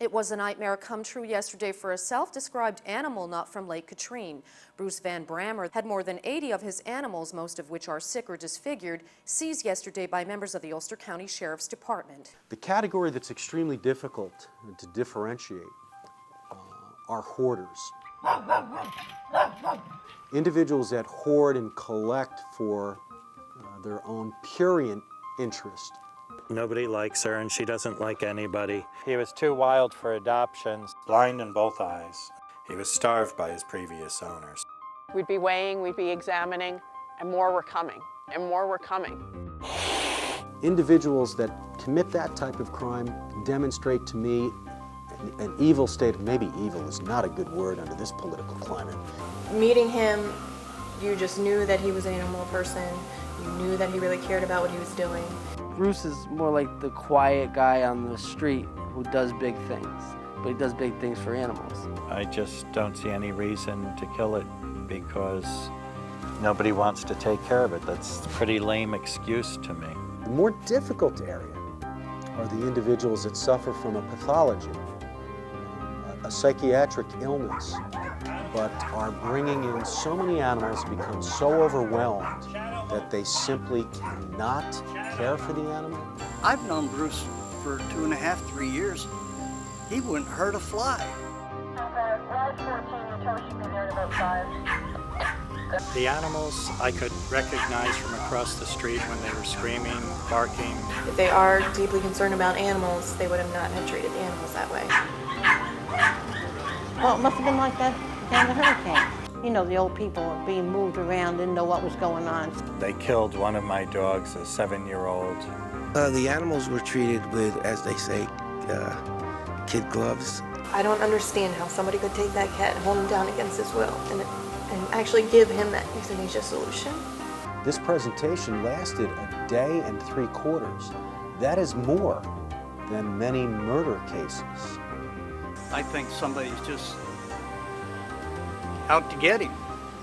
It was a nightmare come true yesterday for a self-described animal nut from Lake Katrine. Bruce Van Brammer had more than 80 of his animals, most of which are sick or disfigured, seized yesterday by members of the Ulster County Sheriff's Department. The category that's extremely difficult to differentiate are hoarders. Individuals that hoard and collect for their own prurient interest. Nobody likes her and she doesn't like anybody. He was too wild for adoption, blind in both eyes. He was starved by his previous owners. We'd be weighing, we'd be examining, and more were coming, and more were coming. Individuals that commit that type of crime demonstrate to me an evil state. Maybe evil is not a good word under this political climate. Meeting him, you just knew that he was an animal person. You knew that he really cared about what he was doing. Bruce is more like the quiet guy on the street who does big things, but he does big things for animals. I just don't see any reason to kill it because nobody wants to take care of it. That's a pretty lame excuse to me. The more difficult area are the individuals that suffer from a pathology, a psychiatric illness, but are bringing in so many animals, become so overwhelmed that they simply cannot care for the animal. I've known Bruce for 2.5, 3 years. He wouldn't hurt a fly. The animals I could recognize from across the street when they were screaming, barking. If they are deeply concerned about animals, they would have not have treated the animals that way. Well, it must have been like that during the hurricane. You know, the old people were being moved around, didn't know what was going on. They killed one of my dogs, a 7-year-old. The animals were treated with, as they say, kid gloves. I don't understand how somebody could take that cat and hold him down against his will and actually give him that euthanasia solution. This presentation lasted a day and 3/4. That is more than many murder cases. I think somebody's just out to get him,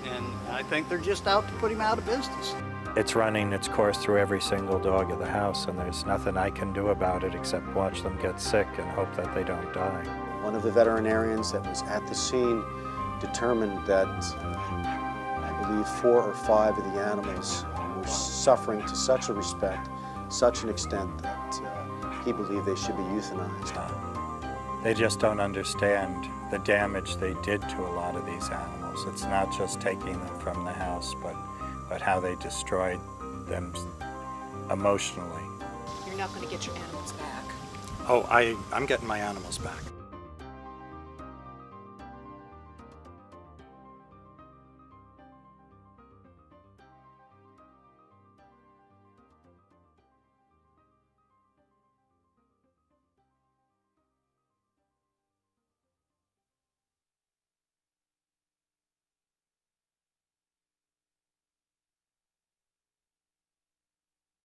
and I think they're just out to put him out of business. It's running its course through every single dog at the house, and there's nothing I can do about it except watch them get sick and hope that they don't die. One of the veterinarians that was at the scene determined that I believe 4 or 5 of the animals were suffering to such a respect, such an extent that he believed they should be euthanized. They just don't understand the damage they did to a lot of these animals. It's not just taking them from the house, but how they destroyed them emotionally. You're not going to get your animals back. Oh, I'm getting my animals back.